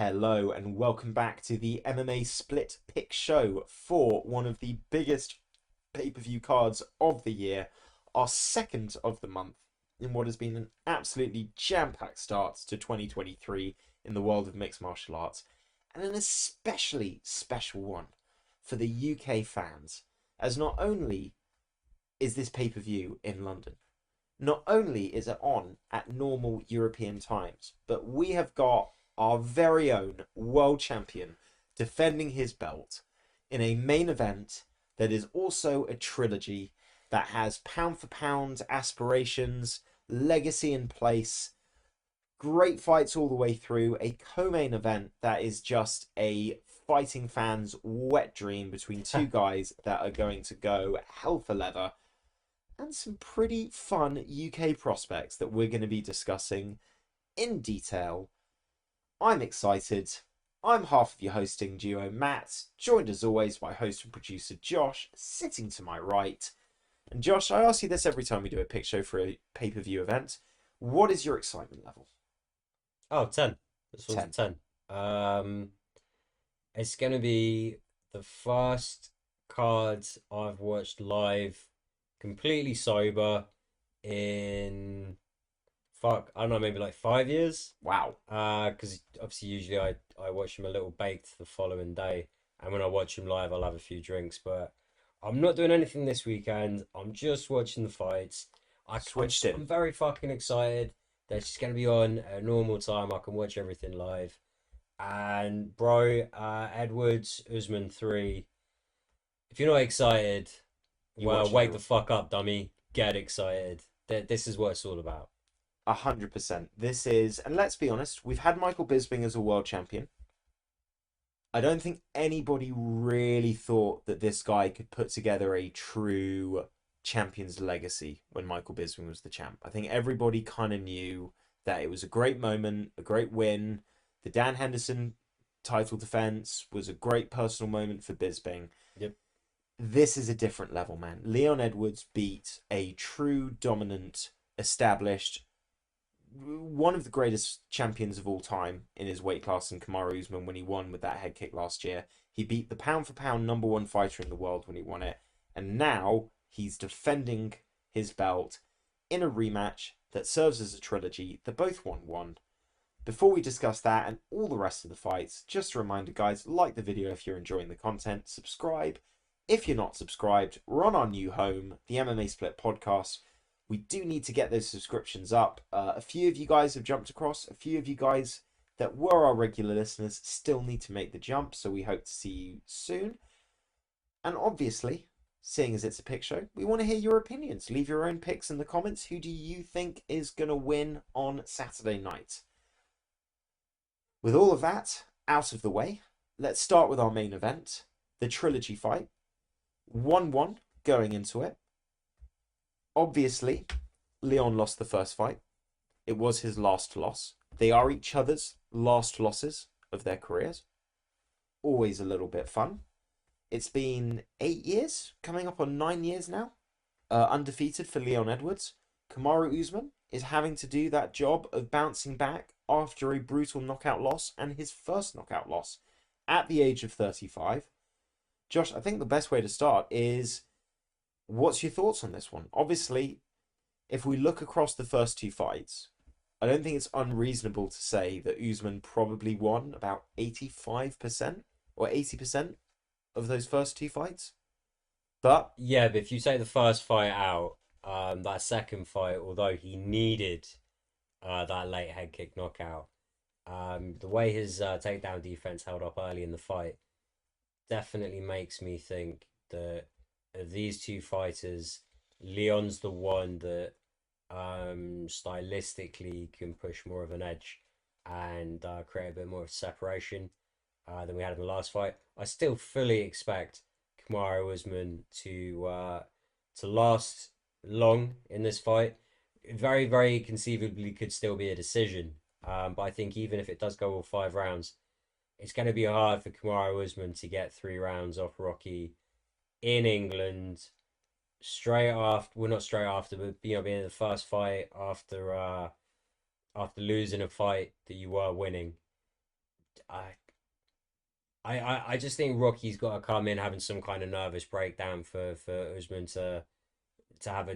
Hello and welcome back to the MMA Split Pick Show for one of the biggest pay-per-view cards of the year, our second of the month, in what has been an absolutely jam-packed start to 2023 in the world of mixed martial arts, and an especially special one for the UK fans, as not only is this pay-per-view in London, not only is it on at normal European times, but we have got our very own world champion defending his belt in a main event that is also a trilogy that has pound for pound aspirations, legacy in place, great fights all the way through, a co-main event that is just a fighting fan's wet dream between two guys that are going to go hell for leather, and some pretty fun UK prospects that we're going to be discussing in detail. I'm excited. I'm half of your hosting duo, Matt, joined as always by host and producer Josh, sitting to my right. And Josh, I ask you this every time we do a pick show for a pay-per-view event. What is your excitement level? Oh, 10. This one's 10. 10. It's gonna be the first card I've watched live, completely sober, in I don't know, maybe like 5 years. Wow. Because obviously usually I watch them a little baked the following day, and when I watch them live, I'll have a few drinks. But I'm not doing anything this weekend. I'm just watching the fights. Switched in. I'm very fucking excited. That's just gonna be on at a normal time. I can watch everything live. And bro, Edwards Usman 3. If you're not excited, You well, watching wake it the fuck up, dummy. Get excited. This is what it's all about. 100%. This is, and let's be honest, we've had Michael Bisping as a world champion. I don't think anybody really thought that this guy could put together a true champion's legacy when Michael Bisping was the champ. I think everybody kind of knew that it was a great moment, a great win. The Dan Henderson title defense was a great personal moment for Bisping. Yep. This is a different level, man. Leon Edwards beat a true dominant, established, one of the greatest champions of all time in his weight class in Kamaru Usman when he won with that head kick last year. He beat the pound for pound number one fighter in the world when he won it. And now he's defending his belt in a rematch that serves as a trilogy that both won one. Before we discuss that and all the rest of the fights, just a reminder, guys, like the video if you're enjoying the content, subscribe. If you're not subscribed, we're on our new home, the MMA Split podcast. We do need to get those subscriptions up. A few of you guys have jumped across. A few of you guys that were our regular listeners still need to make the jump, so we hope to see you soon. And obviously, seeing as it's a pick show, we want to hear your opinions. Leave your own picks in the comments. Who do you think is going to win on Saturday night? With all of that out of the way, let's start with our main event, the trilogy fight. 1-1 going into it. Obviously, Leon lost the first fight. It was his last loss. They are each other's last losses of their careers. Always a little bit fun. It's been 8 years, coming up on 9 years now, undefeated for Leon Edwards. Kamaru Usman is having to do that job of bouncing back after a brutal knockout loss, and his first knockout loss at the age of 35. Josh, I think the best way to start is, what's your thoughts on this one? Obviously, if we look across the first two fights, I don't think it's unreasonable to say that Usman probably won about 85% or 80% of those first two fights. But Yeah, but if you take the first fight out, that second fight, although he needed that late head kick knockout, the way his takedown defense held up early in the fight definitely makes me think that of these two fighters, Leon's the one that stylistically can push more of an edge and create a bit more of separation than we had in the last fight. I still fully expect Kamaru Usman to last long in this fight. Very, very conceivably could still be a decision. But I think even if it does go all 5 rounds, it's going to be hard for Kamaru Usman to get 3 rounds off Rocky in England straight after, well, not straight after, but being the first fight after losing a fight that you were winning. I I just think Rocky's got to come in having some kind of nervous breakdown for Usman to have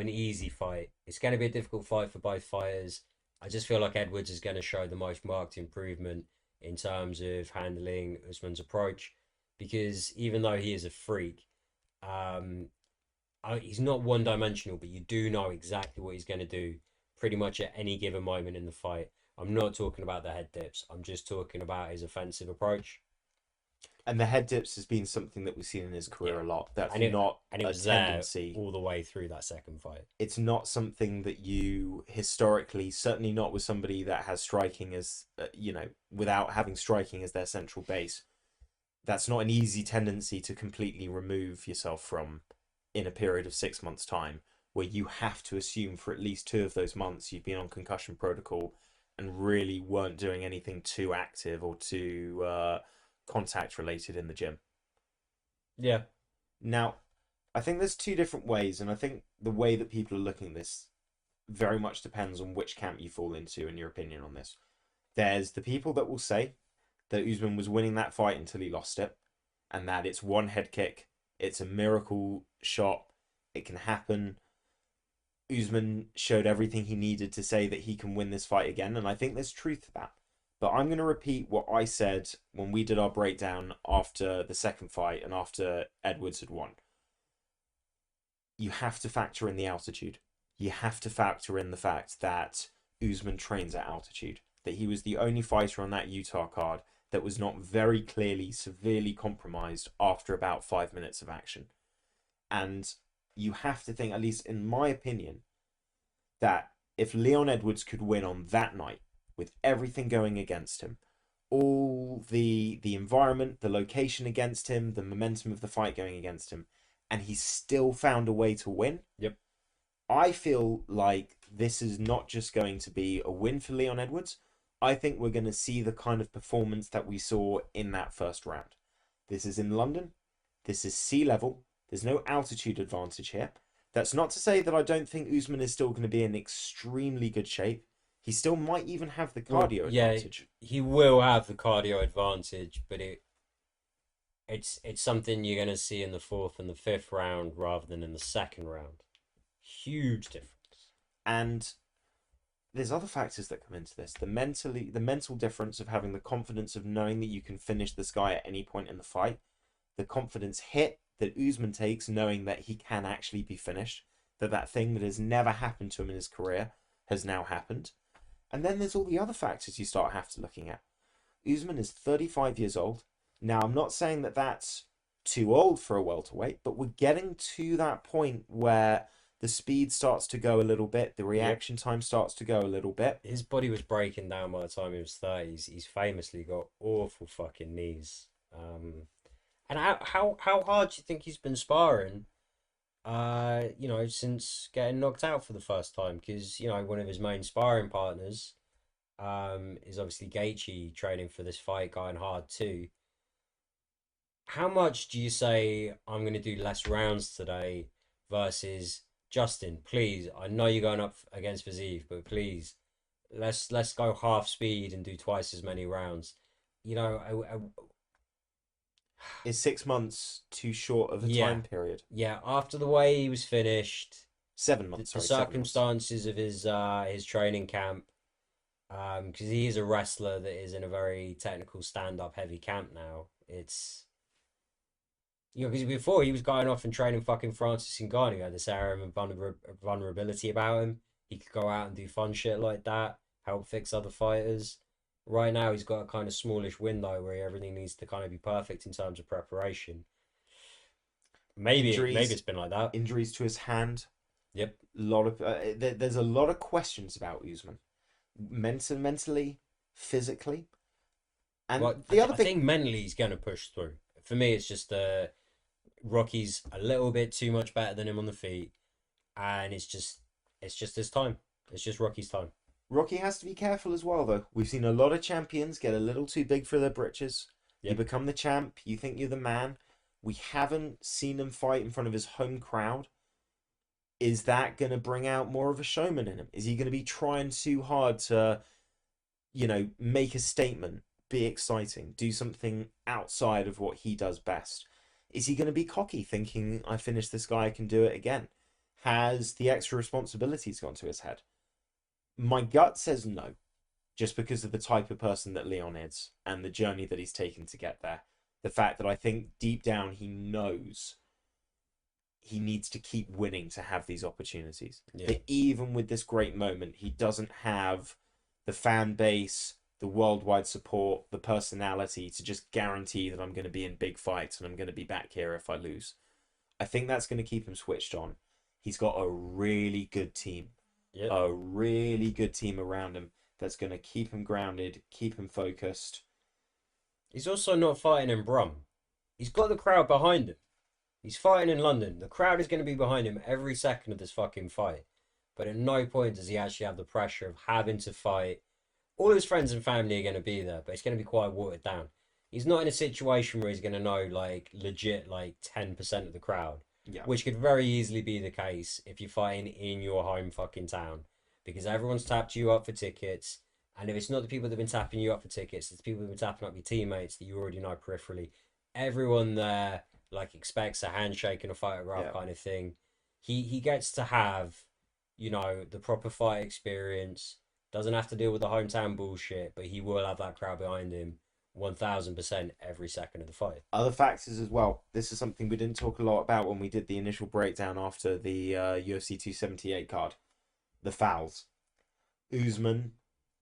an easy fight. It's going to be a difficult fight for both fighters. I just feel like Edwards is going to show the most marked improvement in terms of handling Usman's approach, because even though he is a freak, um, he's not one dimensional, but you do know exactly what he's going to do pretty much at any given moment in the fight. I'm not talking about the head dips. I'm just talking about his offensive approach. And the head dips has been something that we've seen in his Yeah, career a lot. That's and it not and it a was there tendency. all the way through that second fight. It's not something that you historically, certainly not with somebody that has striking as, without having striking as their central base. That's not an easy tendency to completely remove yourself from in a period of 6 months' time, where you have to assume for at least 2 of those months you've been on concussion protocol and really weren't doing anything too active or too contact related in the gym. Yeah, Now, I think there's two different ways, and I think the way that people are looking at this very much depends on which camp you fall into and your opinion on this. There's the people that will say that Usman was winning that fight until he lost it, and that it's one head kick, it's a miracle shot, it can happen. Usman showed everything he needed to say that he can win this fight again, and I think there's truth to that. But I'm going to repeat what I said when we did our breakdown after the second fight and after Edwards had won. You have to factor in the altitude. You have to factor in the fact that Usman trains at altitude, that he was the only fighter on that Utah card that was not very clearly severely compromised after about 5 minutes of action. And you have to think, at least in my opinion, that if Leon Edwards could win on that night with everything going against him, all the environment, the location against him, the momentum of the fight going against him, and he still found a way to win. yep. I feel like this is not just going to be a win for Leon Edwards. I think we're going to see the kind of performance that we saw in that first round. This is in London. This is sea level. There's no altitude advantage here. That's not to say that I don't think Usman is still going to be in extremely good shape. He still might even have the Well, cardio yeah, advantage. he will have the cardio advantage, but it's something you're going to see in the fourth and the fifth round rather than in the second round. Huge difference. And there's other factors that come into this. The mental difference of having the confidence of knowing that you can finish this guy at any point in the fight, the confidence hit that Usman takes knowing that he can actually be finished, that thing that has never happened to him in his career has now happened. And then there's all the other factors you start have to looking at. Usman is 35 years old. Now, I'm not saying that that's too old for a welterweight, but we're getting to that point where the speed starts to go a little bit, the Yep. reaction time starts to go a little bit. His body was breaking down by the time he was 30. He's famously got awful fucking knees. And how hard do you think he's been sparring? Since getting knocked out for the first time, because one of his main sparring partners, is obviously Gaethje training for this fight, going hard too. How much do you say I'm going to do less rounds today versus Justin? Please, I know you're going up against Viziev, but please, let's go half speed and do twice as many rounds. You know, Is 6 months too short of a yeah, time period? yeah. After the way he was finished, 7 months, the sorry, 7 months. circumstances of his training camp, because he is a wrestler that is in a very technical stand-up heavy camp now. It's because before he was going off and training fucking Francis Ngannou, he had this air of vulnerability about him. He could go out and do fun shit like that, help fix other fighters. Right now, he's got a kind of smallish window where everything needs to kind of be perfect in terms of preparation. Maybe Injuries, it's been like that. injuries to his hand. Yep. There's a lot of questions about Usman, mentally, physically, and Well, the other I big. think mentally he's going to push through. For me, it's just Rocky's a little bit too much better than him on the feet, and it's just his time. It's just Rocky's time. Rocky has to be careful as well, though. We've seen a lot of champions get a little too big for their britches. You Yep. become the champ, you think you're the man. We haven't seen him fight in front of his home crowd. Is that going to bring out more of a showman in him? Is he going to be trying too hard to make a statement, be exciting, do something outside of what he does best? Is he going to be cocky, thinking, I finished this guy, I can do it again? Has the extra responsibilities gone to his head? My gut says no, just because of the type of person that Leon is and the journey that he's taken to get there. The fact that I think deep down he knows he needs to keep winning to have these opportunities. Yeah. That even with this great moment, he doesn't have the fan base, the worldwide support, the personality to just guarantee that I'm going to be in big fights and I'm going to be back here if I lose. I think that's going to keep him switched on. He's got a really good team, Yep. a really good team around him that's going to keep him grounded, keep him focused. He's also not fighting in Brum. He's got the crowd behind him. He's fighting in London. The crowd is going to be behind him every second of this fucking fight. But at no point does he actually have the pressure of having to fight. All his friends and family are going to be there, but it's going to be quite watered down. He's not in a situation where he's going to know, like, legit, like, 10% of the crowd. Yeah. Which could very easily be the case if you're fighting in your home fucking town. Because everyone's tapped you up for tickets. And if it's not the people that have been tapping you up for tickets, it's the people who've been tapping up your teammates that you already know peripherally. Everyone there like expects a handshake and a fight rough kind of thing. He gets to have, the proper fight experience. Doesn't have to deal with the hometown bullshit, but he will have that crowd behind him 1000% every second of the fight. Other factors as well. This is something we didn't talk a lot about when we did the initial breakdown after the UFC 278 card. The fouls. Usman,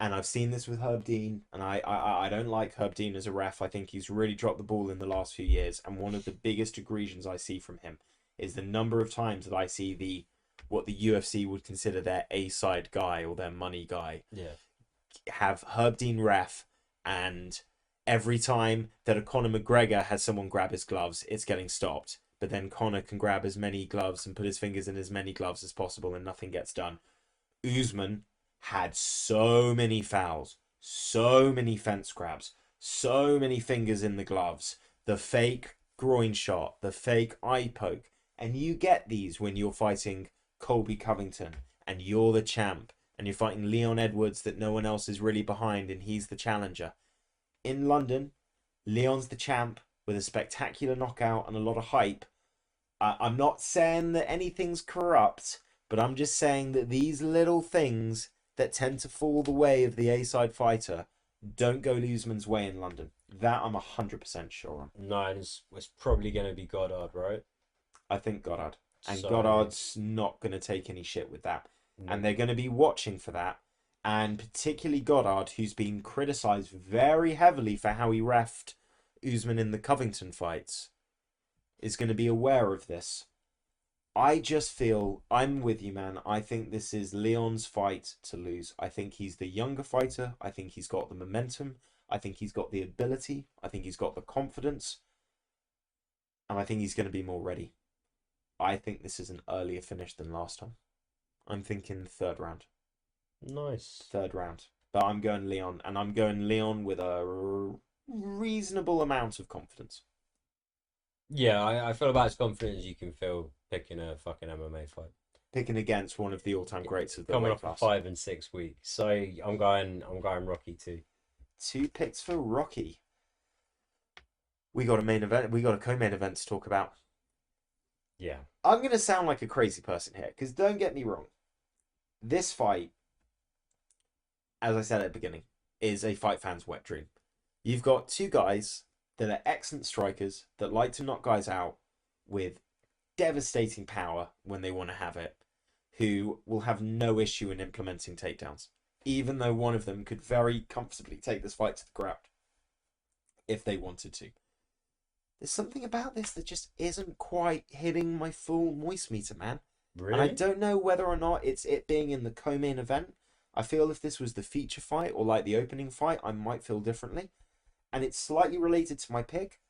and I've seen this with Herb Dean, and I don't like Herb Dean as a ref. I think he's really dropped the ball in the last few years, and one of the biggest egregions I see from him is the number of times that I see what the UFC would consider their A-side guy or their money guy have Herb Dean ref, and every time that a Conor McGregor has someone grab his gloves, it's getting stopped. But then Conor can grab as many gloves and put his fingers in as many gloves as possible and nothing gets done. Usman had so many fouls, so many fence grabs, so many fingers in the gloves, the fake groin shot, the fake eye poke. And you get these when you're fighting Colby Covington and you're the champ and you're fighting Leon Edwards that no one else is really behind and he's the challenger. In London, Leon's the champ with a spectacular knockout and a lot of hype. I'm not saying that anything's corrupt, but I'm just saying that these little things that tend to fall the way of the A-side fighter don't go Usman's way in London. That I'm 100% sure on. No, and it's probably going to be Goddard, right? I think Goddard. And So, Goddard's not going to take any shit with that. And they're going to be watching for that. And particularly Goddard, who's been criticised very heavily for how he reffed Usman in the Covington fights, is going to be aware of this. I just feel, I'm with you, man. I think this is Leon's fight to lose. I think he's the younger fighter. I think he's got the momentum. I think he's got the ability. I think he's got the confidence. And I think he's going to be more ready. I think this is an earlier finish than last time. I'm thinking third round. Nice. Third round. But I'm going Leon. And I'm going Leon with a reasonable amount of confidence. Yeah, I feel about as confident as you can feel picking a fucking MMA fight. Picking against one of the all-time greats of the Coming weight off class. 5 and 6 weeks. So I'm going Rocky too. 2 picks for Rocky. We got a main event. We got a co-main event to talk about. Yeah. I'm going to sound like a crazy person here, because don't get me wrong. This fight, as I said at the beginning, is a fight fan's wet dream. You've got 2 guys that are excellent strikers that like to knock guys out with devastating power when they want to have it, who will have no issue in implementing takedowns, even though one of them could very comfortably take this fight to the ground if they wanted to. There's something about this that just isn't quite hitting my full moist meter, man. Really? And I don't know whether or not it's it being in the co-main event. I feel if this was the feature fight or like the opening fight, I might feel differently. And it's slightly related to my pick.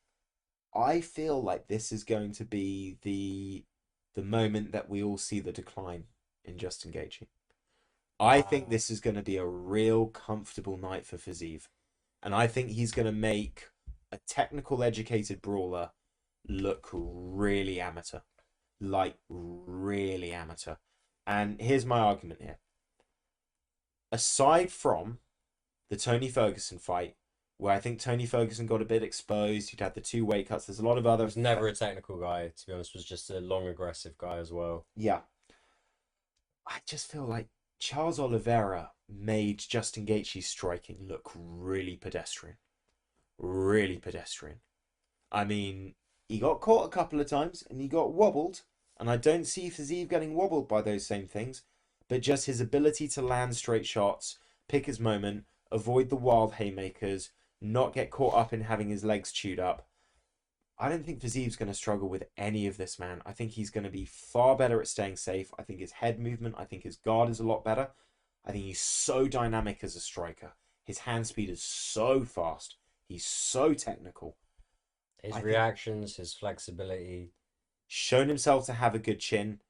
I feel like this is going to be the moment that we all see the decline in Justin Gaethje. I think this is going to be a real comfortable night for Fiziev. And I think he's going to make a technical, educated brawler look really amateur. Like, really amateur. And here's my argument here. Aside from the Tony Ferguson fight, where I think Tony Ferguson got a bit exposed. You'd had the two weight cuts. There's a lot of other. Was never a technical guy, to be honest. Was just a long, aggressive guy as well. Yeah, I just feel like Charles Oliveira made Justin Gaethje's striking look really pedestrian. Really pedestrian. I mean, he got caught a couple of times and he got wobbled. And I don't see Fiziev getting wobbled by those same things. But just his ability to land straight shots, pick his moment, avoid the wild haymakers, not get caught up in having his legs chewed up. I don't think Fiziev's going to struggle with any of this, man. I think he's going to be far better at staying safe. I think his head movement, I think his guard is a lot better. I think he's so dynamic as a striker. His hand speed is so fast. He's so technical. His reactions, his flexibility. Shown himself to have a good chin,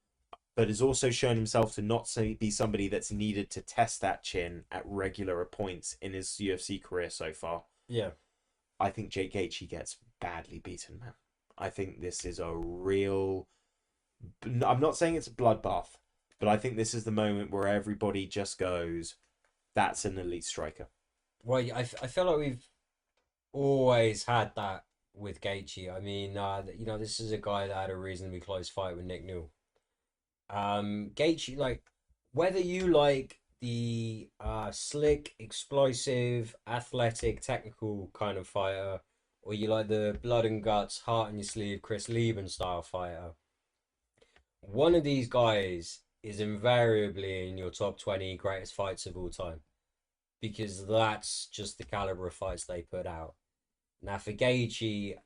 but has also shown himself to not be somebody that's needed to test that chin at regular points in his UFC career so far. Yeah. I think Jake Gaethje gets badly beaten, man. I think this is a real... I'm not saying it's a bloodbath, but I think this is the moment where everybody just goes, that's an elite striker. Well, I feel like we've always had that with Gaethje. I mean, this is a guy that had a reasonably close fight with Nick Newell. Gaethje, like, whether you like the slick, explosive, athletic, technical kind of fighter, or you like the blood and guts, heart on your sleeve, Chris Lieben style fighter, one of these guys is invariably in your top 20 greatest fights of all time, because that's just the caliber of fights they put out. Now for Gaethje,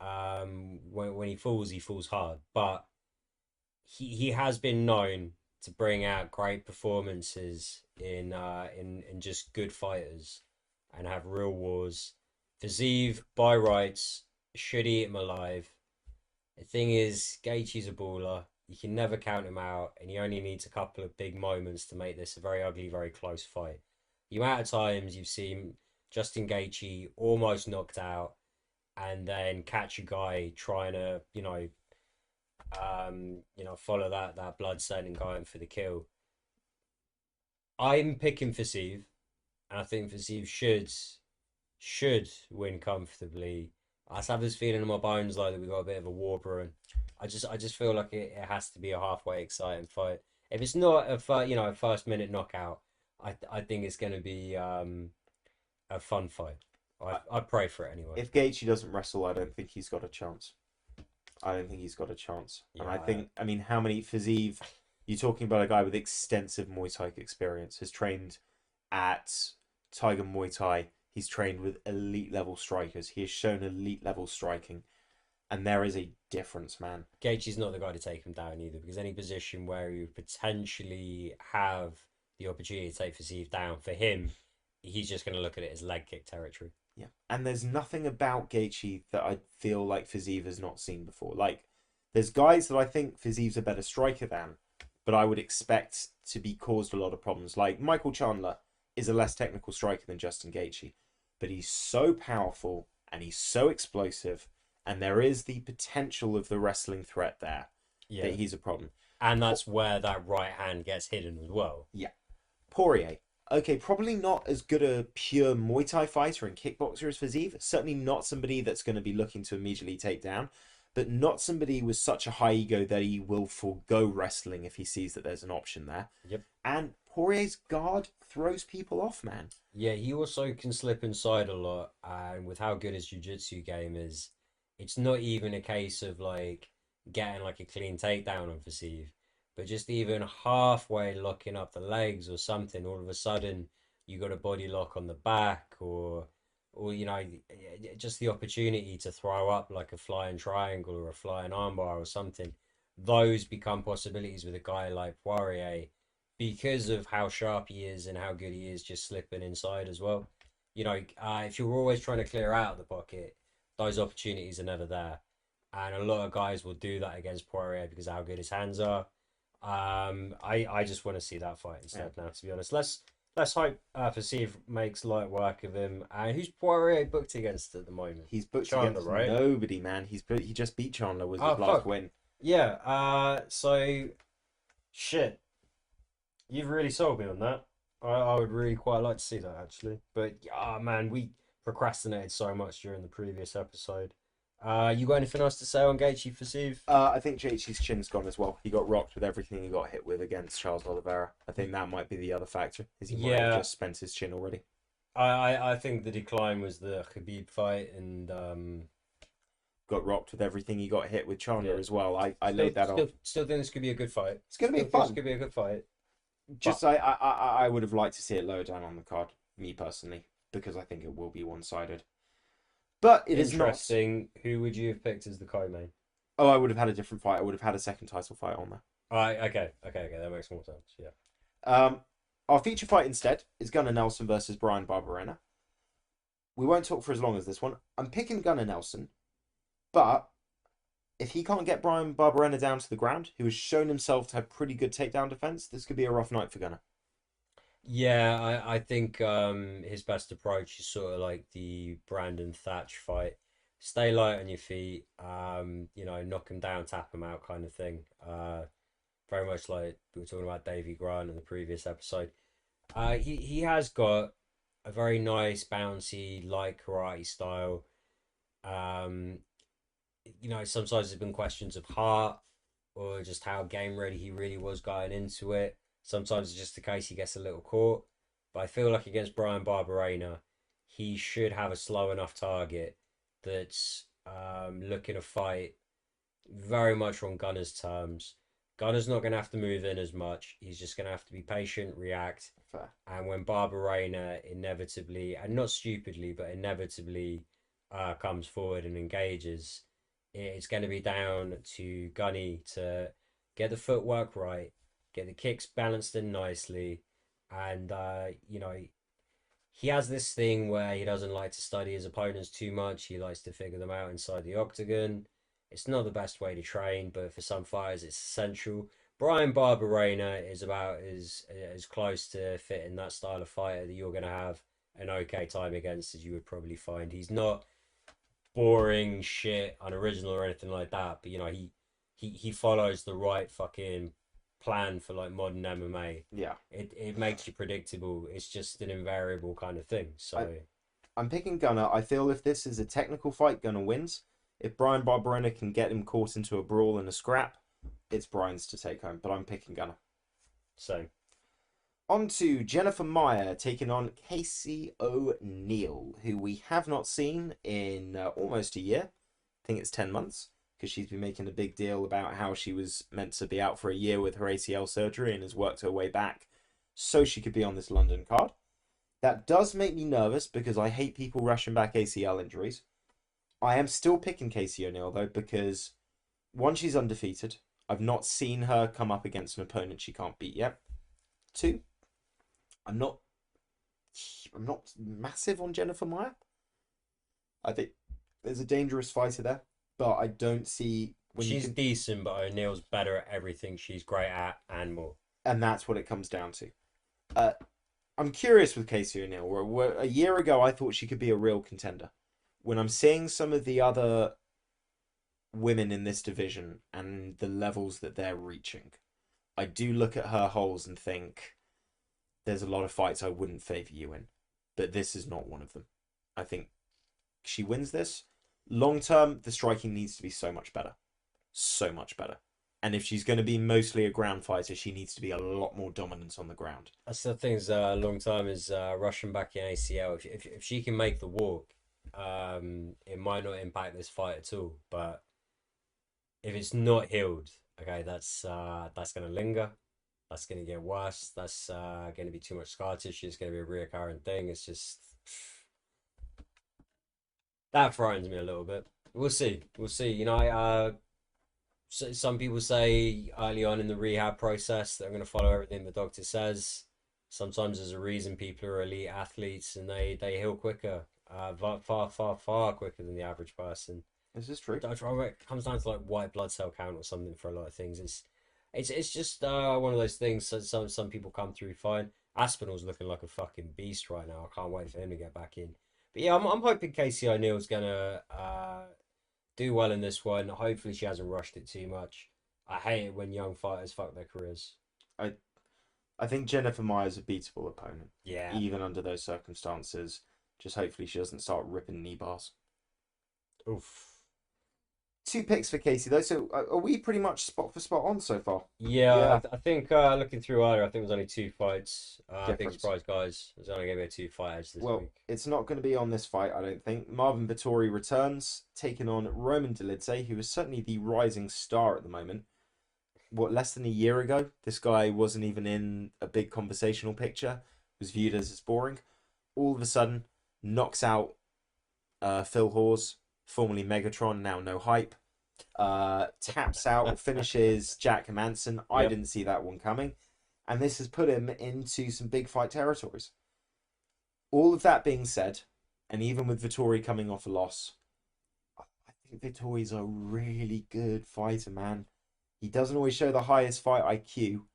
when he falls hard, but he has been known to bring out great performances in just good fighters and have real wars. Fiziev, by rights, should eat him alive. The thing is, Gaethje's a baller. You can never count him out, and he only needs a couple of big moments to make this a very ugly, very close fight. The amount of times you've seen Justin Gaethje almost knocked out, and then catch a guy trying to, follow that blood scent and going for the kill. I'm picking Fiziev, and I think Fiziev should win comfortably. I just have this feeling in my bones like that we've got a bit of a war brewing. I just feel like it has to be a halfway exciting fight. If it's not a first minute knockout, I think it's going to be a fun fight. I pray for it anyway. If Gaethje doesn't wrestle, I don't think he's got a chance. Yeah, And I mean, how many Fiziev? You're talking about a guy with extensive Muay Thai experience, has trained at Tiger Muay Thai. He's trained with elite level strikers. He has shown elite level striking. And there is a difference, man. Gaethje's not the guy to take him down either, because any position where you potentially have the opportunity to take Fiziev down, for him, he's just going to look at it as leg kick territory. Yeah, and there's nothing about Gaethje that I feel like Fiziev has not seen before. Like, there's guys that I think Fiziev's a better striker than, but I would expect to be caused a lot of problems. Like, Michael Chandler is a less technical striker than Justin Gaethje, but he's so powerful and he's so explosive, and there is the potential of the wrestling threat there that he's a problem. And that's where that right hand gets hidden as well. Yeah. Poirier. Okay, probably not as good a pure Muay Thai fighter and kickboxer as Fiziev. Certainly not somebody that's going to be looking to immediately take down, but not somebody with such a high ego that he will forego wrestling if he sees that there's an option there. Yep. And Poirier's guard throws people off, man. Yeah, he also can slip inside a lot, and with how good his jiu-jitsu game is, it's not even a case of like getting like a clean takedown on Fiziev, but just even halfway locking up the legs or something, all of a sudden you got a body lock on the back, or just the opportunity to throw up like a flying triangle or a flying armbar or something. Those become possibilities with a guy like Poirier because of how sharp he is and how good he is just slipping inside as well. If you're always trying to clear out of the pocket, those opportunities are never there. And a lot of guys will do that against Poirier because of how good his hands are. I just want to see that fight instead now, to be honest. Let's hope Fiziev makes light work of him. Who's Poirier booked against at the moment? He's booked Chandler, against right? nobody, man. He just beat Chandler with his last win. Yeah, so shit. You've really sold me on that. I would really quite like to see that actually. But man, we procrastinated so much during the previous episode. You got anything else to say on Gaethje for Steve? I think JH's chin's gone as well. He got rocked with everything he got hit with against Charles Oliveira. I think that might be the other factor, is he might have Yeah, just spent his chin already. I think the decline was the Khabib fight, and Got rocked with everything he got hit with Chandler yeah, as well. I still laid that on. still think this could be a good fight. It's going to Still be think this fun. could be a good fight. But Just I would have liked to see it lower down on the card, me personally, because I think it will be one-sided. But it is not. interesting. Who would you have picked as the co-main? Oh, I would have had a different fight. I would have had a second title fight on there. Okay, that makes more sense. Yeah. Our feature fight instead is Gunnar Nelson versus Brian Barberena. We won't talk for as long as this one. I'm picking Gunnar Nelson, but if he can't get Brian Barberena down to the ground, who has shown himself to have pretty good takedown defense, this could be a rough night for Gunnar. Yeah, I think his best approach is sort of like the Brandon Thatch fight. Stay light on your feet, knock him down, tap him out kind of thing. Very much like we were talking about Davy Grant in the previous episode. He has got a very nice, bouncy, light karate style. Um, sometimes there's been questions of heart or just how game ready he really was going into it. Sometimes it's just the case he gets a little caught. But I feel like against Brian Barberena, he should have a slow enough target that's looking to fight very much on Gunner's terms. Gunner's not going to have to move in as much. He's just going to have to be patient, react. Fair. And when Barberena inevitably, and not stupidly, but inevitably comes forward and engages, it's going to be down to Gunny to get the footwork right, get the kicks balanced in nicely, and he has this thing where he doesn't like to study his opponents too much. He likes to figure them out inside the octagon. It's not the best way to train, but for some fighters, it's essential. Brian Barberena is about as close to fitting that style of fighter that you're going to have an okay time against as you would probably find. He's not boring shit, unoriginal or anything like that, but he follows the right fucking plan for like modern MMA. Yeah. It makes you predictable. It's just an invariable kind of thing. So I'm picking Gunnar. I feel if this is a technical fight, Gunnar wins. If Brian Barberena can get him caught into a brawl and a scrap, it's Brian's to take home. But I'm picking Gunnar. so On to Jennifer Meyer taking on Casey O'Neill, who we have not seen in almost a year. I think it's 10 months, because she's been making a big deal about how she was meant to be out for a year with her ACL surgery and has worked her way back so she could be on this London card. That does make me nervous because I hate people rushing back ACL injuries. I am still picking Casey O'Neill, though, because one, she's undefeated. I've not seen her come up against an opponent she can't beat yet. Two, I'm not massive on Jennifer Meyer. I think there's a dangerous fighter there, but I don't see when she's decent, but O'Neill's better at everything she's great at and more. And that's what it comes down to. I'm curious with Casey O'Neill. Where a year ago I thought she could be a real contender. When I'm seeing some of the other women in this division and the levels that they're reaching, I do look at her holes and think there's a lot of fights I wouldn't favour you in. But this is not one of them. I think she wins this. Long term, the striking needs to be so much better. So much better. And if she's going to be mostly a ground fighter, she needs to be a lot more dominant on the ground. That's the thing. Long time is rushing back in ACL. If she can make the walk, it might not impact this fight at all. But if it's not healed, okay, that's gonna linger. That's gonna get worse. That's gonna be too much scar tissue. It's gonna be a reoccurring thing. It's just that frightens me a little bit. We'll see. We'll see. Some people say early on in the rehab process they're going to follow everything the doctor says. Sometimes there's a reason people are elite athletes and they heal quicker, far quicker than the average person. Is this true? It comes down to like white blood cell count or something for a lot of things. It's just one of those things. Some people come through fine. Aspinall's looking like a fucking beast right now. I can't wait for him to get back in. But yeah, I'm hoping Casey O'Neill's gonna do well in this one. Hopefully she hasn't rushed it too much. I hate it when young fighters fuck their careers. I I think Jennifer Meyer's a beatable opponent, Yeah. even under those circumstances. Just hopefully she doesn't start ripping knee bars. Oof. Two picks for Casey though. So are we pretty much spot for spot on so far? Yeah, Yeah, I think looking through earlier, I think it was only two fights. Big difference. surprise, guys. There's only going to be a two-fight edge this Well, week. it's not going to be on this fight, I don't think. Marvin Vettori returns, taking on Roman Dolidze, who is certainly the rising star at the moment. What, less than a year ago, this guy wasn't even in a big conversational picture, was viewed as boring. All of a sudden, knocks out Phil Hawes, formerly Megatron, now No Hype. Taps out, finishes Jack Manson. I Yep. didn't see that one coming. And this has put him into some big fight territories. All of that being said, and even with Vittori coming off a loss, I think Vittori's a really good fighter, man. He doesn't always show the highest fight IQ,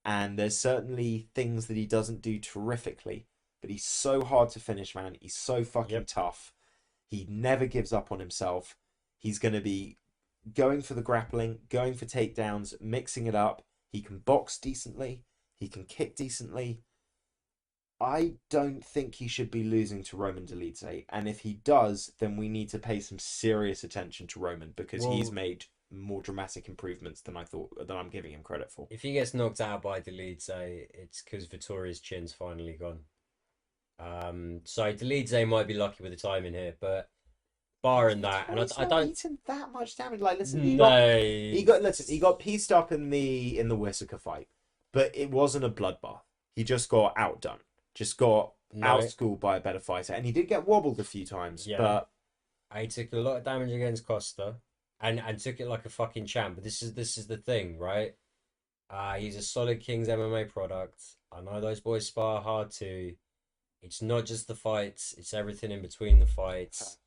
and there's certainly things that he doesn't do terrifically, but he's so hard to finish, man. He's so fucking Yep. tough. He never gives up on himself. He's going to be going for the grappling, going for takedowns, mixing it up. He can box decently. He can kick decently. I don't think he should be losing to Roman Dolidze, and if he does, then we need to pay some serious attention to Roman because he's Well, made more dramatic improvements than I thought than I'm giving him credit for. if he gets knocked out by Dolidze, it's because Vittoria's chin's finally gone. So Dolidze might be lucky with the timing here, but barring that, and Vittori's I not don't. eaten that much damage. Like, listen, No. he got pieced up in the Whittaker fight, but it wasn't a bloodbath. He just got outdone, just got No. outschooled by a better fighter, and he did get wobbled a few times. Yeah. But I took a lot of damage against Costa, and took it like a fucking champ. But this is the thing, right? He's a solid Kings MMA product. I know those boys spar hard too. It's not just the fights; it's everything in between the fights.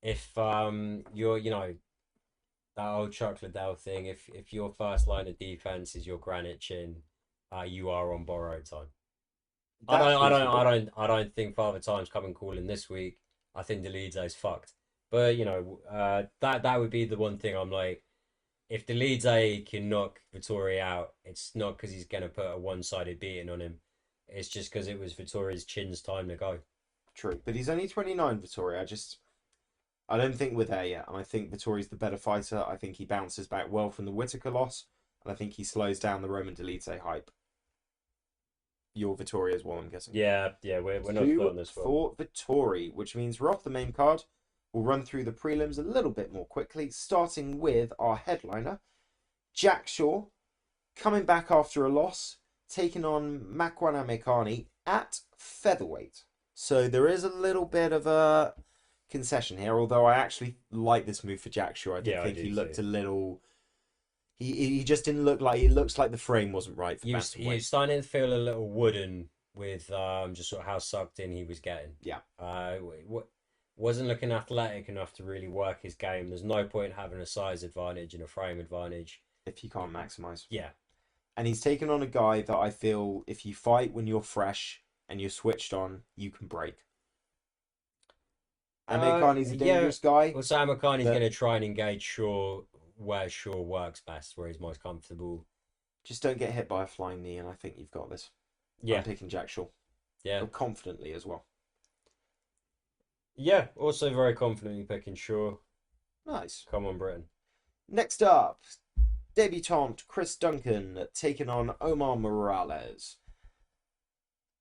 If you're that old Chuck Liddell thing, if your first line of defense is your granite chin, you are on borrowed time. I that's don't I don't I reasonable. don't I don't think Father Time's coming calling this week. I think Delize's fucked. But that would be the one thing I'm like, if Delize can knock Vittori out, it's not because he's gonna put a one-sided beating on him. It's just because it was Vittori's chin's time to go. True, but he's only 29, Vittori. I don't think we're there yet, and I think Vittori's the better fighter. I think he bounces back well from the Whittaker loss, and I think he slows down the Roman Dolidze hype. Your Vittori as well, I'm guessing. Yeah, we're not Two on this one. for Vittori, which means we're off the main card. We'll run through the prelims a little bit more quickly, starting with our headliner, Jack Shaw, coming back after a loss, taking on Makwan Amikani at featherweight. So there is a little bit of a concession here, although I actually like this move for Jack Shaw. I did Yeah, I think do he looked too. a little. He just didn't look like. It looks like the frame wasn't right for He was bantamweight. starting to feel a little wooden with just sort of how sucked in he was getting. Yeah, Wasn't looking athletic enough to really work his game. There's no point having a size advantage and a frame advantage. if you can't maximize. Yeah, And he's taken on a guy that I feel if you fight when you're fresh and you're switched on, you can break. Americani's a yeah. dangerous guy. Well, Sam McCartney's But going to try and engage Shaw where Shaw works best, where he's most comfortable. just don't get hit by a flying knee, and I think you've got this. Yeah, I'm picking Jack Shaw. yeah, Confidently as well. yeah. Also very confidently picking Shaw. Nice. Come on, Britain. Next up, debutant Chris Duncan taking on Omar Morales.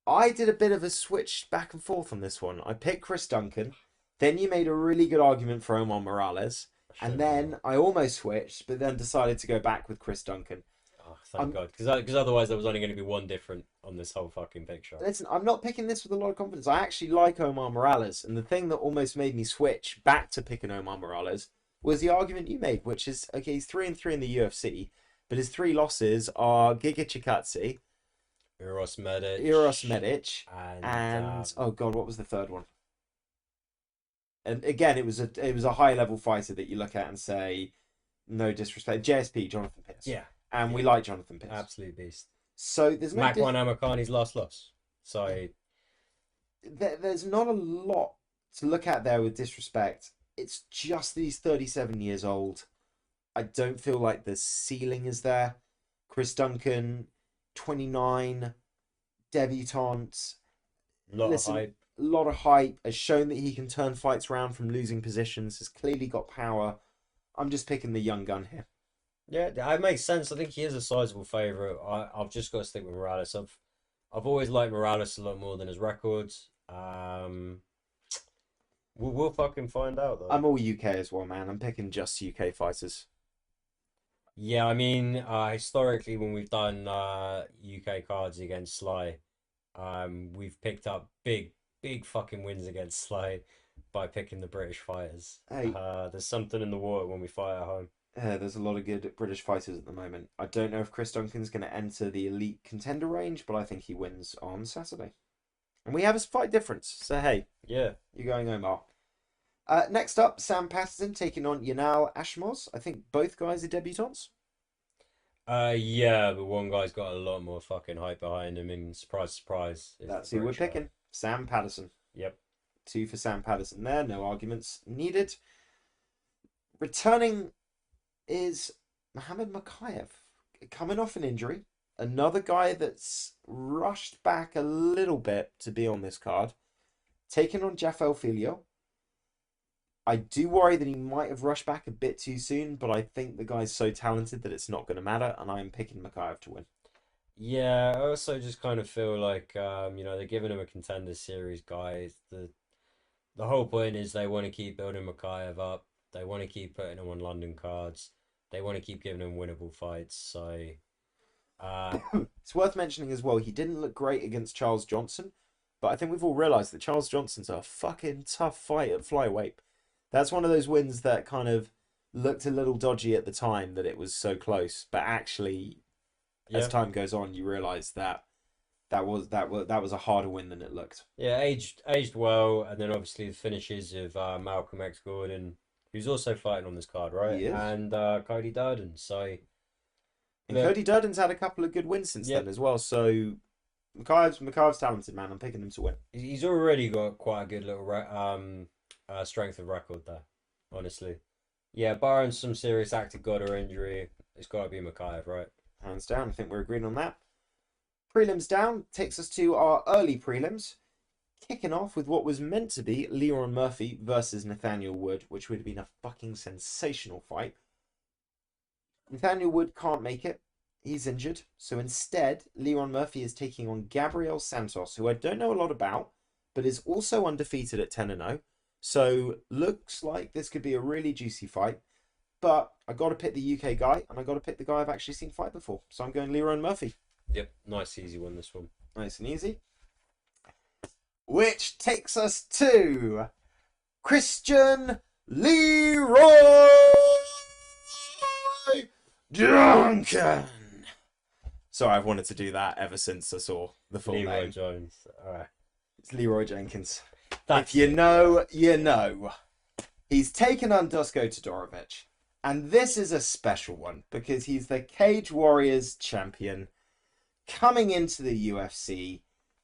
I did a bit of a switch back and forth on this one. I picked Chris Duncan, then you made a really good argument for Omar Morales, and then I almost switched, but then decided to go back with Chris Duncan. Oh, thank I'm, God, because otherwise there was only going to be one different on this whole fucking picture. Listen, I'm not picking this with a lot of confidence. I actually like Omar Morales, and the thing that almost made me switch back to picking Omar Morales was the argument you made, which is okay. He's 3-3 in the UFC, but his three losses are Giga Chikadze, Eros Medic, and oh god, what was the third one? And again, it was a high level fighter that you look at and say, no disrespect, JSP, Jonathan Pierce, yeah, and we yeah. like Jonathan Pierce. Absolute beast. So there's no Makwan Amakani's last loss. So there's not a lot to look at there with disrespect. It's just that he's 37 years old. I don't feel like the ceiling is there. Chris Duncan, 29. debutante. A lot of Listen, hype. a lot of hype. Has shown that he can turn fights around from losing positions. Has clearly got power. I'm just picking the young gun here. Yeah, it makes sense. I think he is a sizable favourite. I've just got to stick with Morales. I've always liked Morales a lot more than his records. We'll fucking find out though. I'm all UK as well, man. I'm picking just UK fighters. Yeah, I mean, historically when we've done UK cards against Sly, we've picked up big fucking wins against Sly by picking the British fighters. Hey, There's something in the water when we fight at home. there's a lot of good British fighters at the moment. I don't know if Chris Duncan's going to enter the elite contender range, but I think he wins on Saturday. And we have a fight difference. So, hey, Yeah. you're going Omar. Next up, Sam Patterson taking on Yanal Ashmoz. I think both guys are debutants. Yeah, but one guy's got a lot more fucking hype behind him, and surprise, surprise, is That's the who we're British guy. picking. Sam Patterson. Yep. 2 for Sam Patterson there. No arguments needed. Returning is Mohamed Makayev. Coming off an injury. Another guy that's rushed back a little bit to be on this card. Taking on Jafel Filio. I do worry that he might have rushed back a bit too soon, but I think the guy's so talented that it's not going to matter, and I'm picking Makayev to win. Yeah, I also just kind of feel like they're giving him a contender series guy. The whole point is they want to keep building Makayev up. They want to keep putting him on London cards. They want to keep giving him winnable fights. So, uh, It's worth mentioning as well, he didn't look great against Charles Johnson, but I think we've all realised that Charles Johnson's a fucking tough fight at flyweight. That's one of those wins that kind of looked a little dodgy at the time that it was so close, but actually, as yeah, time goes on, you realise that that was a harder win than it looked. yeah, aged well, and then obviously the finishes of Malcolm X Gordon, who's also fighting on this card, right? He is. And Cody Durden. So, And look, Cody Durden's had a couple of good wins since yeah, then as well. So Makayev's talented, man. I'm picking him to win. he's already got quite a good little strength of record there, honestly. Yeah, barring some serious active god or injury, it's got to be Makayev, right? Hands down. I think we're agreed on that. Prelims down takes us to our early prelims. Kicking off with what was meant to be Leron Murphy versus Nathaniel Wood, which would have been a fucking sensational fight. Nathaniel Wood can't make it. He's injured. So instead, Leron Murphy is taking on Gabriel Santos, who I don't know a lot about, but is also undefeated at 10-0. So looks like this could be a really juicy fight. But I got to pick the UK guy, and I got to pick the guy I've actually seen fight before. So I'm going Leron Murphy. Yep, nice easy one this one. Nice and easy. Which takes us to Christian Leroy Duncan. Sorry, I've wanted to do that ever since I saw the full Leroy name. Jones. All right. It's Leroy Jenkins. That's If you it. know, you know. He's taken on Dusko Todorovic. And this is a special one because he's the Cage Warriors champion coming into the UFC.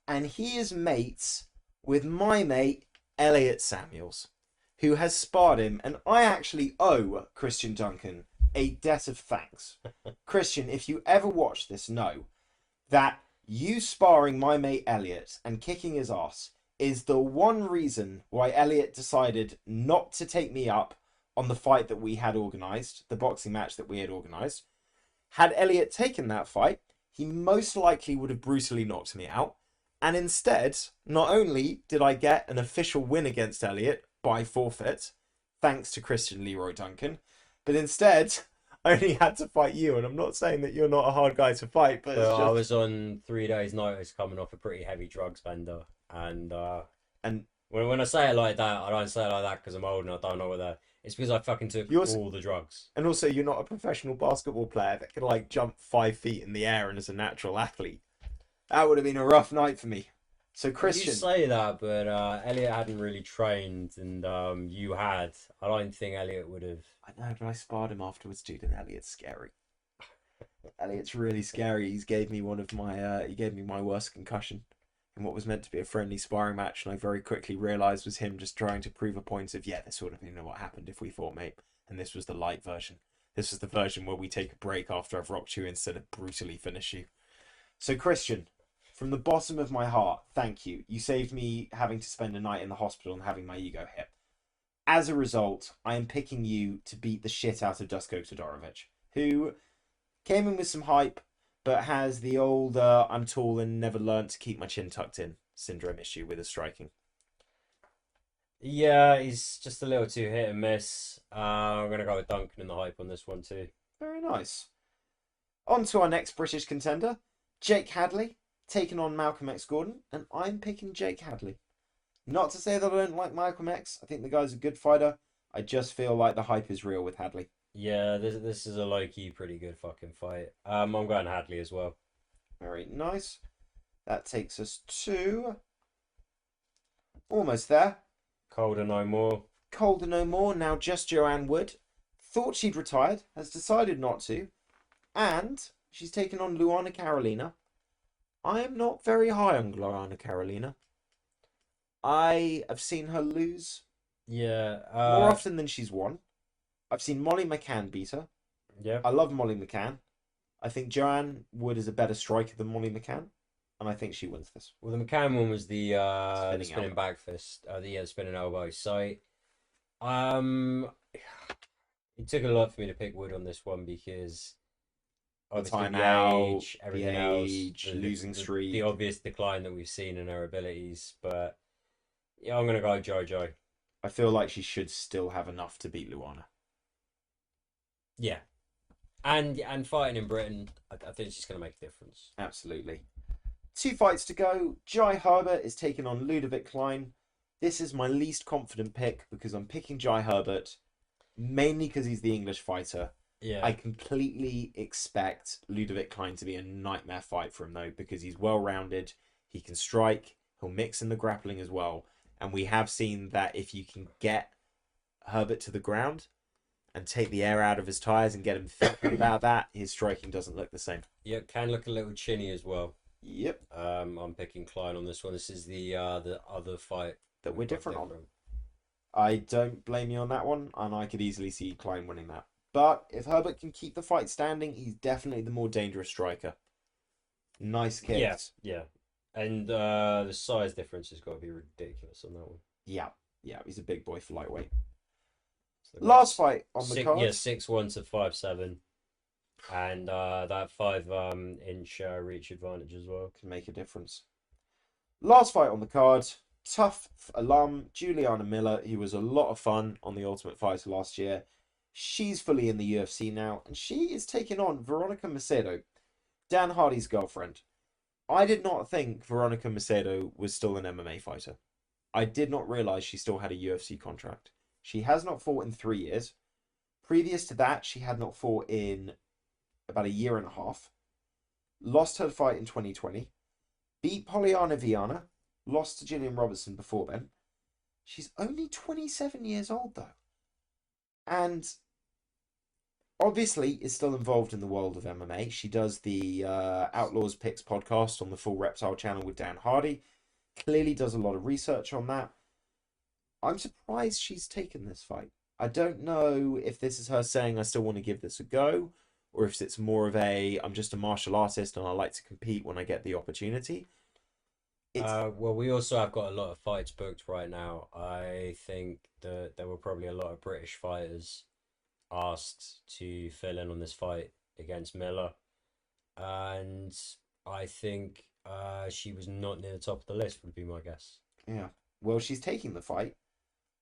And he is mates with my mate, Elliot Samuels, who has sparred him. And I actually owe Christian Duncan a debt of thanks. Christian, if you ever watch this, know that you sparring my mate Elliot and kicking his ass is the one reason why Elliot decided not to take me up on the fight that we had organised, the boxing match that we had organised. Had Elliot taken that fight, he most likely would have brutally knocked me out. And instead, not only did I get an official win against Elliot by forfeit, thanks to Christian Leroy Duncan, but instead, I only had to fight you. And I'm not saying that you're not a hard guy to fight, but it's Well, just... I was on 3 days' notice coming off a pretty heavy drugs bender. And And when I say it like that, I don't say it like that because I'm old and I don't know what that. It's because I fucking took You're... all the drugs. And also, you're not a professional basketball player that can, like, jump 5 feet in the air and is a natural athlete. That would have been a rough night for me. So, Christian... You say that, but Elliot hadn't really trained, and you had. I don't think Elliot would have. I know, but I sparred him afterwards, dude, and Elliot's scary. Elliot's really scary. He gave me my worst concussion in what was meant to be a friendly sparring match, and I very quickly realised was him just trying to prove a point of, yeah, this sort of, what happened if we fought, mate. And this was the light version. This was the version where we take a break after I've rocked you instead of brutally finish you. So, Christian, From the bottom of my heart, thank you. You saved me having to spend a night in the hospital and having my ego hit. As a result, I am picking you to beat the shit out of Dusko Todorovic, who came in with some hype, but has the old I'm tall and never learnt to keep my chin tucked in syndrome issue with his striking. Yeah, he's just a little too hit and miss. I'm gonna go with Duncan in the hype on this one too. Very nice. On to our next British contender, Jake Hadley, taking on Malcolm X Gordon, and I'm picking Jake Hadley. Not to say that I don't like Malcolm X. I think the guy's a good fighter. I just feel like the hype is real with Hadley. Yeah, this is a low key pretty good fucking fight. I'm going Hadley as well. Very nice. That takes us to almost there. Colder no more. Colder no more. Now just Joanne Wood. Thought she'd retired, has decided not to, and she's taken on Luana Carolina. I am not very high on Luana Carolina. I have seen her lose Yeah. more often than she's won. I've seen Molly McCann beat her. Yeah. I love Molly McCann. I think Joanne Wood is a better striker than Molly McCann, and I think she wins this. Well, the McCann one was the Spinning elbow. back fist, the spinning elbow. So, um, it took a lot for me to pick Wood on this one because obviously the timeout, age, everything the else, age, losing streak. the obvious decline that we've seen in her abilities. But yeah, I'm gonna go JoJo. I feel like she should still have enough to beat Luana. Yeah, and fighting in Britain, I think she's gonna make a difference. Absolutely. 2 fights to go. Jai Herbert is taking on Ludovic Klein. This is my least confident pick because I'm picking Jai Herbert mainly because he's the English fighter. Yeah, I completely expect Ludovic Klein to be a nightmare fight for him though because he's well rounded. He can strike. He'll mix in the grappling as well. And we have seen that if you can get Herbert to the ground and take the air out of his tires and get him thinking about that, his striking doesn't look the same. yeah, can look a little chinny as well. Yep. I'm picking Klein on this one. This is the other fight That we're different on. different. I don't blame you on that one, and I could easily see Klein winning that. But if Herbert can keep the fight standing, he's definitely the more dangerous striker. Nice kicks. Yeah. And the size difference has got to be ridiculous on that one. Yeah, he's a big boy for lightweight. So Last fight on the card. Yeah, 6'1" to 5'7", and that 5 inch reach advantage as well. Can make a difference. Last fight on the card. Tough alum Juliana Miller, who was a lot of fun on the Ultimate Fighter last year. She's fully in the UFC now, and she is taking on Veronica Macedo, Dan Hardy's girlfriend. I did not think Veronica Macedo was still an MMA fighter. I did not realize she still had a UFC contract. She has not fought in 3 years. Previous to that, she had not fought in about a year and a half. Lost her fight in 2020. Beat Polyana Viana. Lost to Gillian Robertson before then. She's only 27 years old, though. And obviously is still involved in the world of MMA. She does the Outlaws Picks podcast on the Full Reptile channel with Dan Hardy. Clearly does a lot of research on that. I'm surprised she's taken this fight. I don't know if this is her saying I still want to give this a go, or if it's more of a I'm just a martial artist and I like to compete when I get the opportunity. Well, we also have got a lot of fights booked right now. I think that there were probably a lot of British fighters asked to fill in on this fight against Miller, and I think she was not near the top of the list, would be my guess. Yeah. Well, she's taking the fight.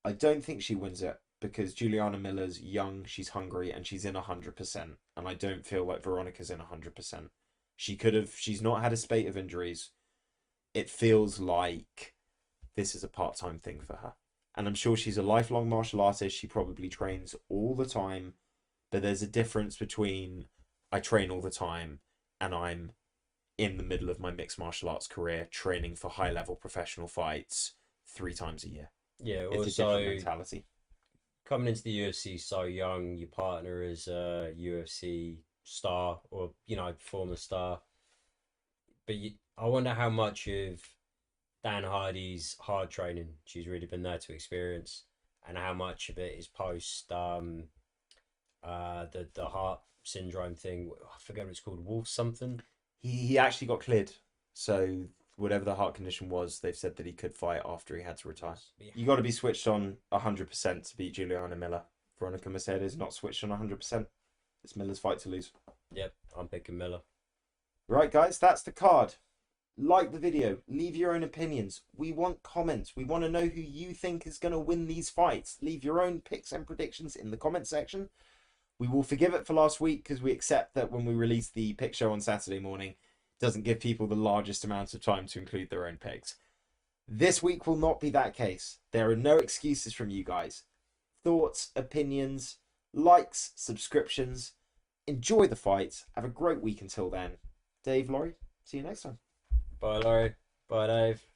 I don't think she wins it because Juliana Miller's young, she's hungry, and she's in 100%. And I don't feel like Veronica's in 100%. She's not had a spate of injuries. It feels like this is a part-time thing for her. And I'm sure she's a lifelong martial artist. She probably trains all the time. But there's a difference between I train all the time and I'm in the middle of my mixed martial arts career training for high-level professional fights 3 times a year. Yeah, It's a also different mentality. coming into the UFC so young, your partner is a UFC star or former star. But I wonder how much of Dan Hardy's hard training she's really been there to experience, and how much of it is post the heart syndrome thing. I forget what it's called, Wolf something. He actually got cleared. So whatever the heart condition was, they've said that he could fight after he had to retire. Yeah. You got to be switched on 100% to beat Juliana Miller. Veronica Mercedes not switched on 100%. It's Miller's fight to lose. Yep, I'm picking Miller. Right, guys, that's the card. Like the video, leave your own opinions. We want comments. We want to know who you think is going to win these fights. Leave your own picks and predictions in the comment section. We will forgive it for last week because we accept that when we release the pick show on Saturday morning, it doesn't give people the largest amount of time to include their own picks. This week will not be that case. There are no excuses from you guys. Thoughts, opinions, likes, subscriptions. Enjoy the fights. Have a great week until then. Dave, Laurie, see you next time. Bye, Laurie. Bye, Dave.